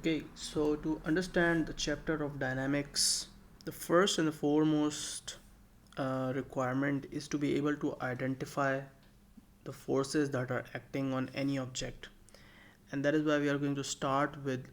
Okay, so to understand the chapter of dynamics, the first and the foremost requirement is to be able to identify the forces that are acting on any object. And that is why we are going to start with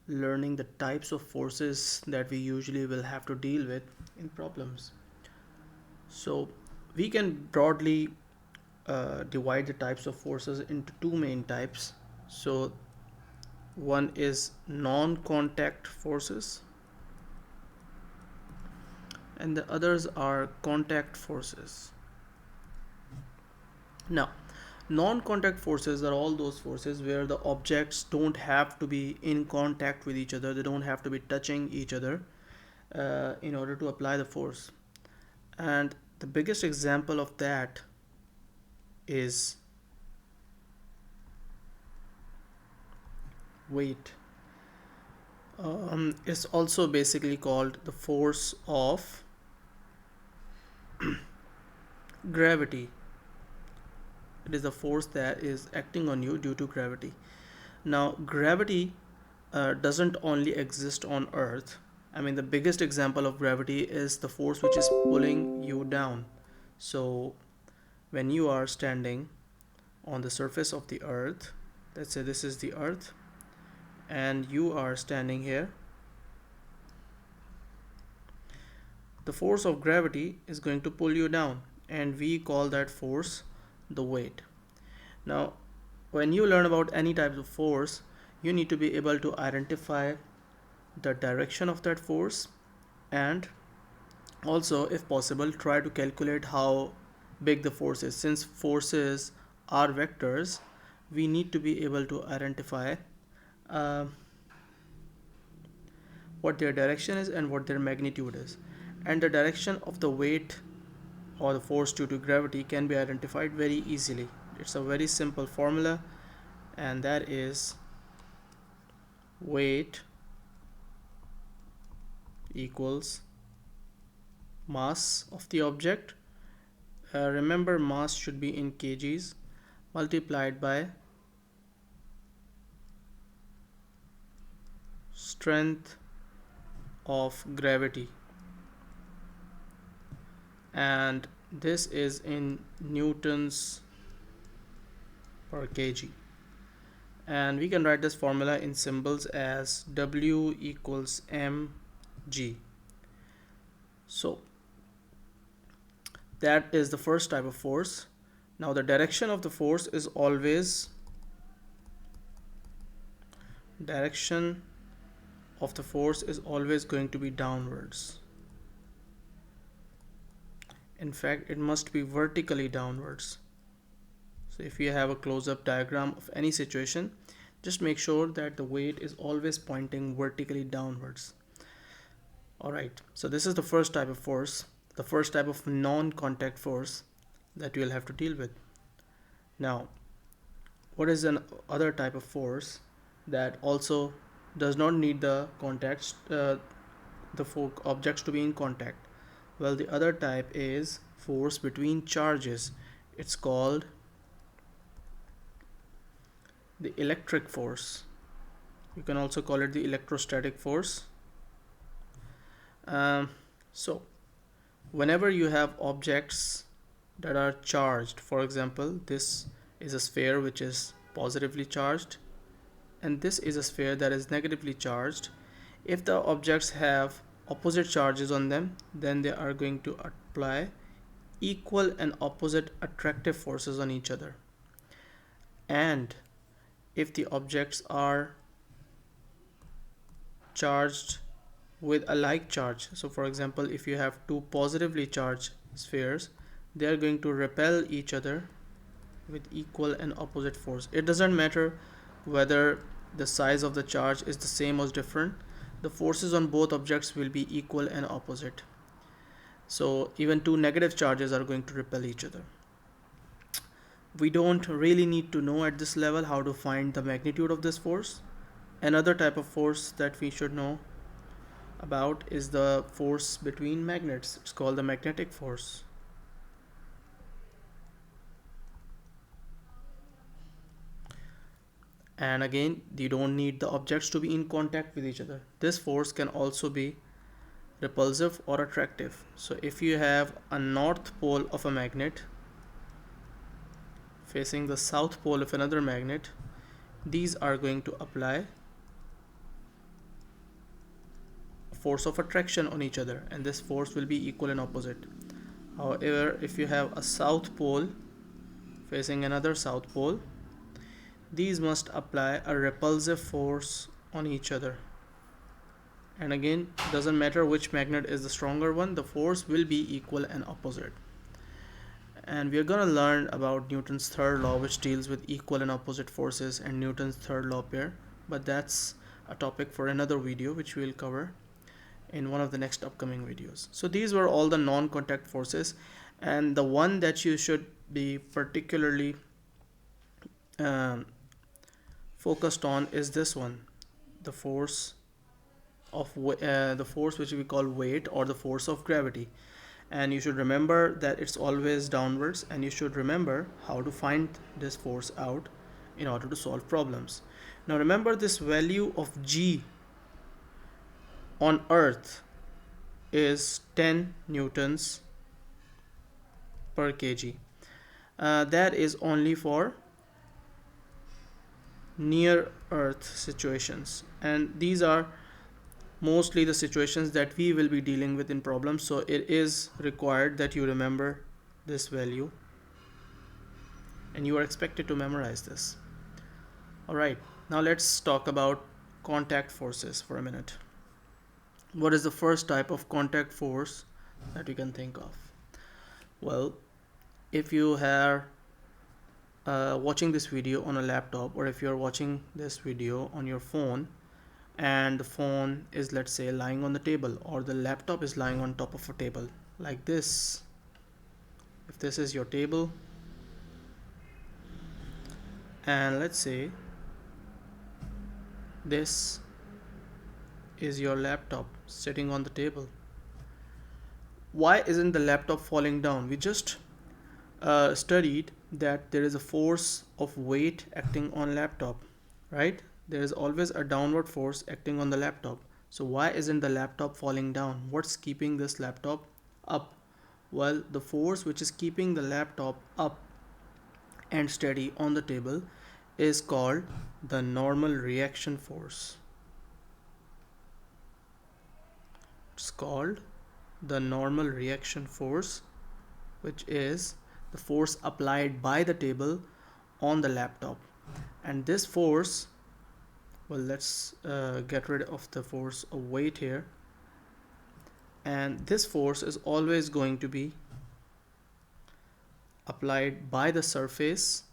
learning the types of forces that we usually will have to deal with in problems. So we can broadly divide the types of forces into two main types. So one is non-contact forces and the others are contact forces. Now, non-contact forces are all those forces where the objects don't have to be in contact with each other, they don't have to be touching each other in order to apply the force. And the biggest example of that is weight. It's also basically called the force of gravity. It is a force that is acting on you due to gravity. Now, gravity doesn't only exist on Earth. I mean, the biggest example of gravity is the force which is pulling you down. So, when you are standing on the surface of the Earth, let's say this is the Earth, and you are standing here, the force of gravity is going to pull you down, and we call that force the weight. Now, when you learn about any type of force, you need to be able to identify the direction of that force and also, if possible, try to calculate how big the force is. Since forces are vectors, we need to be able to identify uh, what their direction is and what their magnitude is. And the direction of the weight or the force due to gravity can be identified very easily. It's a very simple formula, and that is weight equals mass of the object. Remember, mass should be in kgs multiplied by strength of gravity, and this is in newtons per kg. And we can write this formula in symbols as W equals mg. So that is the first type of force. Now the direction of the force is always going to be downwards. In fact, it must be vertically downwards. So if you have a close-up diagram of any situation, just make sure that the weight is always pointing vertically downwards. Alright, so this is the first type of force, the first type of non-contact force that you'll have to deal with. Now, what is an other type of force that also does not need the contacts, the objects to be in contact? Well, the other type is force between charges. It's called the electric force. You can also call it the electrostatic force. So whenever you have objects that are charged, for example, this is a sphere which is positively charged and this is a sphere that is negatively charged. If the objects have opposite charges on them, then they are going to apply equal and opposite attractive forces on each other. And if the objects are charged with a like charge, so for example, if you have two positively charged spheres, they are going to repel each other with equal and opposite force. It doesn't matter whether the size of the charge is the same or different, the forces on both objects will be equal and opposite. So even two negative charges are going to repel each other. We don't really need to know at this level how to find the magnitude of this force. Another type of force that we should know about is the force between magnets. It's called the magnetic force. And again, you don't need the objects to be in contact with each other. This force can also be repulsive or attractive. So if you have a north pole of a magnet facing the south pole of another magnet, these are going to apply a force of attraction on each other, and this force will be equal and opposite. However, if you have a south pole facing another south pole, these must apply a repulsive force on each other. And again, doesn't matter which magnet is the stronger one, the force will be equal and opposite. And we are going to learn about Newton's third law, which deals with equal and opposite forces, and Newton's third law pair, but that's a topic for another video which we will cover in one of the next upcoming videos. So these were all the non-contact forces, and the one that you should be particularly focused on is this one, the force of the force which we call weight, or the force of gravity. And you should remember that it's always downwards, and you should remember how to find this force out in order to solve problems. Now remember, this value of G on earth is 10 newtons per kg. That is only for near earth situations, and these are mostly the situations that we will be dealing with in problems, so it is required that you remember this value, and you are expected to memorize this. Alright, now let's talk about contact forces for a minute. What is the first type of contact force that you can think of? Well, if you are watching this video on a laptop, or if you are watching this video on your phone, and the phone is, let's say, lying on the table, or the laptop is lying on top of a table like this. If this is your table, and let's say this is your laptop sitting on the table, why isn't the laptop falling down? We just studied that there is a force of weight acting on laptop, right? There is always a downward force acting on the laptop. So why isn't the laptop falling down? What's keeping this laptop up? Well, the force which is keeping the laptop up and steady on the table is called the normal reaction force. It's called the normal reaction force, which is the force applied by the table on the laptop. And this force, well, let's get rid of the force of weight here, and this force is always going to be applied by the surface,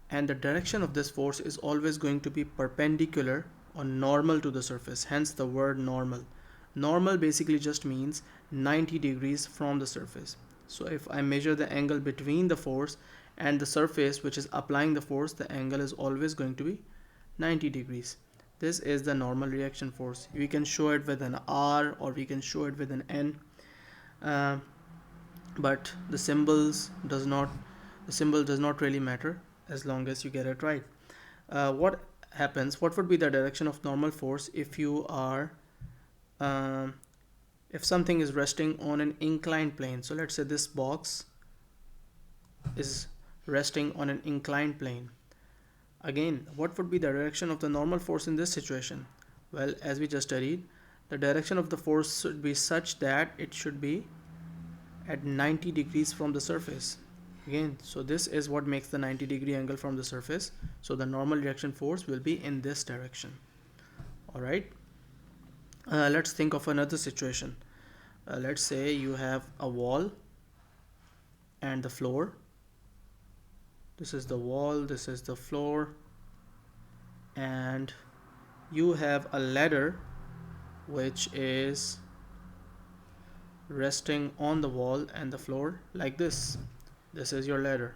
and the direction of this force is always going to be perpendicular or normal to the surface, hence the word normal. Normal basically just means 90 degrees from the surface. So if I measure the angle between the force and the surface which is applying the force, the angle is always going to be 90 degrees. This is the normal reaction force. We can show it with an R, or we can show it with an N, but the symbol does not really matter as long as you get it right. What would be the direction of normal force if you are if something is resting on an inclined plane? So let's say this box is resting on an inclined plane. Again, what would be the direction of the normal force in this situation? Well, as we just studied, the direction of the force should be such that it should be at 90 degrees from the surface. Again, so this is what makes the 90-degree angle from the surface. So the normal reaction force will be in this direction. Alright, let's think of another situation. Let's say you have a wall and the floor. This is the wall, this is the floor, and you have a ladder which is resting on the wall and the floor like this. This is your ladder.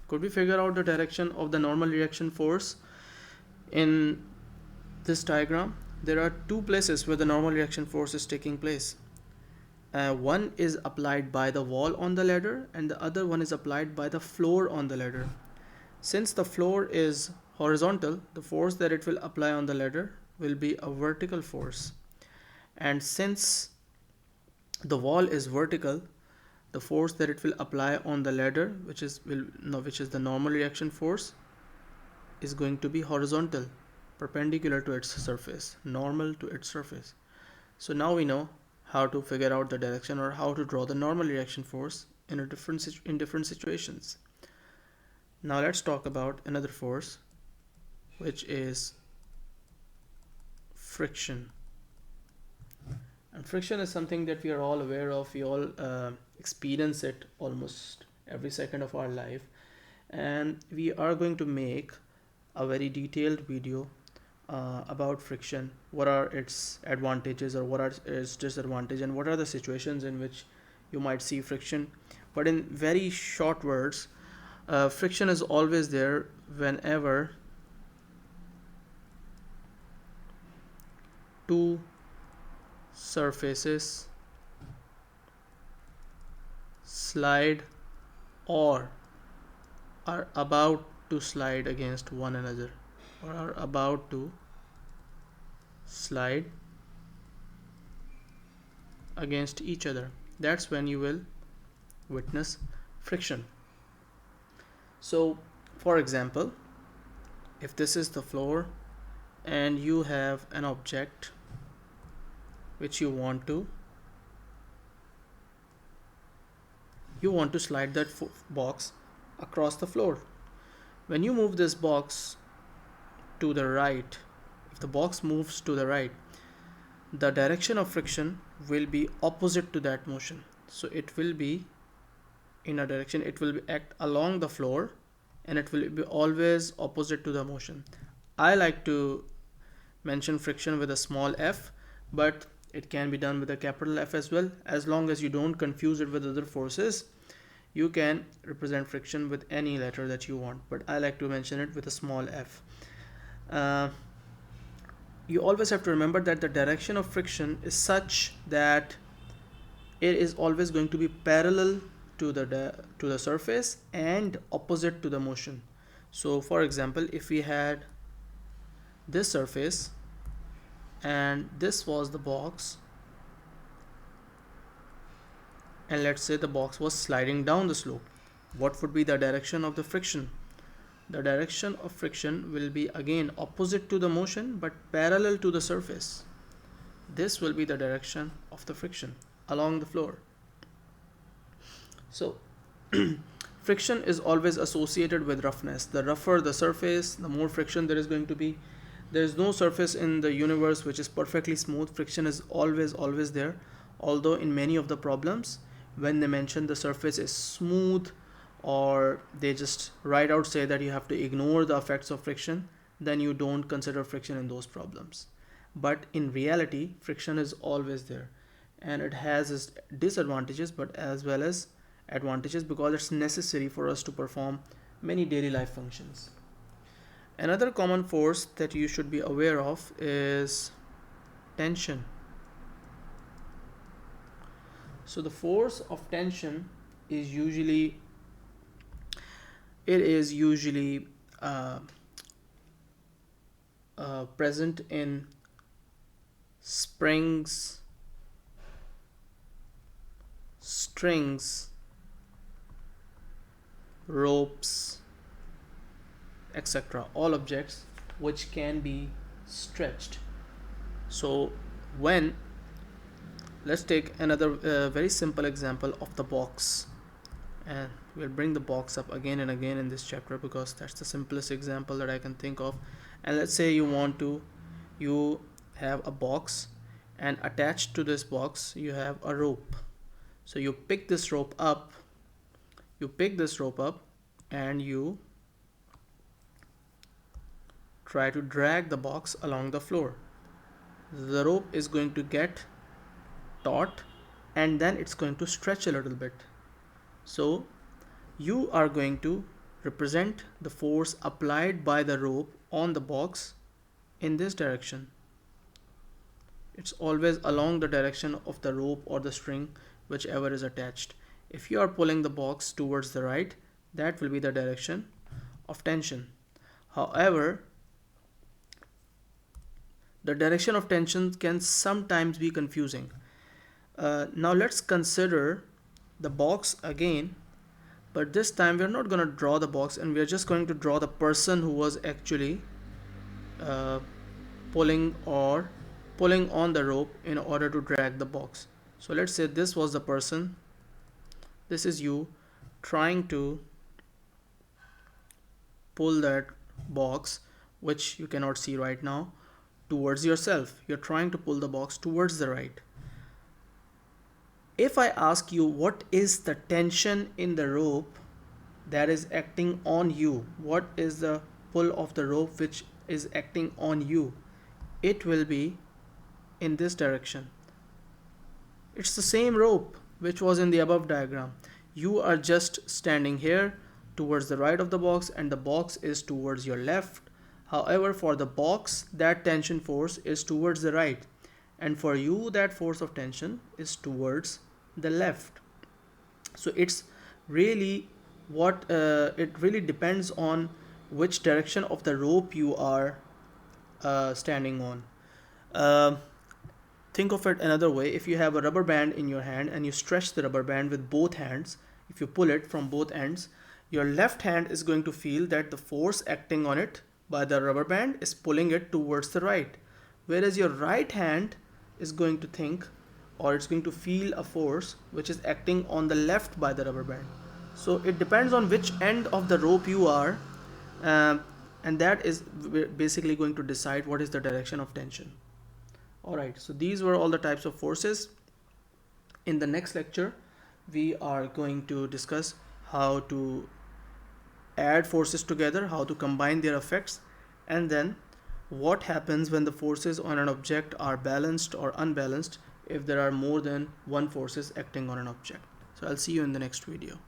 Could we figure out the direction of the normal reaction force in this diagram? There are two places where the normal reaction force is taking place. One is applied by the wall on the ladder, and the other one is applied by the floor on the ladder. Since the floor is horizontal, the force that it will apply on the ladder will be a vertical force. And since the wall is vertical, the force that it will apply on the ladder, which is the normal reaction force, is going to be horizontal, perpendicular to its surface, normal to its surface. So now we know how to figure out the direction, or how to draw the normal reaction force in different situations. Now let's talk about another force, which is friction. And friction is something that we are all aware of. We all experience it almost every second of our life, and we are going to make a very detailed video about friction. What are its advantages, or what are its disadvantages, and what are the situations in which you might see friction. But in very short words, friction is always there whenever two surfaces slide or are about to slide against one another, or are about to slide against each other. That's when you will witness friction. So for example, if this is the floor and you have an object which you want to slide that box across the floor. When you move this box to the right, if the box moves to the right, the direction of friction will be opposite to that motion. So it will be in a direction, it will act along the floor, and it will be always opposite to the motion. I like to mention friction with a small f, but it can be done with a capital F as well. As long as you don't confuse it with other forces, you can represent friction with any letter that you want, but I like to mention it with a small f. You always have to remember that the direction of friction is such that it is always going to be parallel to the surface and opposite to the motion. So for example, if we had this surface and this was the box, and let's say the box was sliding down the slope, what would be the direction of the friction? The direction of friction will be again opposite to the motion but parallel to the surface. This will be the direction of the friction along the floor. So friction is always associated with roughness. The rougher the surface, the more friction there is going to be. There is no surface in the universe which is perfectly smooth. Friction is always there. Although in many of the problems, when they mention the surface is smooth, or they just right out say that you have to ignore the effects of friction, then you don't consider friction in those problems. But in reality, friction is always there, and it has its disadvantages but as well as advantages, because it's necessary for us to perform many daily life functions. Another common force that you should be aware of is tension. So the force of tension is usually present in springs, strings, ropes, etc. All objects which can be stretched. So when let's take another very simple example of the box, and we'll bring the box up again and again in this chapter because that's the simplest example that I can think of. And let's say you have a box, and attached to this box you have a rope. So you pick this rope up and you try to drag the box along the floor. The rope is going to get taut, and then it's going to stretch a little bit. So you are going to represent the force applied by the rope on the box in this direction. It's always along the direction of the rope or the string, whichever is attached. If you are pulling the box towards the right, that will be the direction of tension. However, the direction of tension can sometimes be confusing. Now let's consider the box again, but this time we're not going to draw the box, and we're just going to draw the person who was actually uh, pulling on the rope in order to drag the box. So let's say this was the person, this is you trying to pull that box, which you cannot see right now, towards yourself. You're trying to pull the box towards the right. If I ask you what is the tension in the rope that is acting on you, what is the pull of the rope which is acting on you, it will be in this direction. It's the same rope which was in the above diagram. You are just standing here towards the right of the box, and the box is towards your left. However, for the box, that tension force is towards the right, and for you that force of tension is towards the left. So it's really it really depends on which direction of the rope you are standing on. Uh, think of it another way. If you have a rubber band in your hand and you stretch the rubber band with both hands, if you pull it from both ends, your left hand is going to feel that the force acting on it by the rubber band is pulling it towards the right, whereas your right hand is going to think, or it's going to feel a force which is acting on the left by the rubber band. So it depends on which end of the rope you are, and that is basically going to decide what is the direction of tension. Alright, so these were all the types of forces. In the next lecture, we are going to discuss how to add forces together, how to combine their effects, and then what happens when the forces on an object are balanced or unbalanced if there are more than one forces acting on an object. So I'll see you in the next video.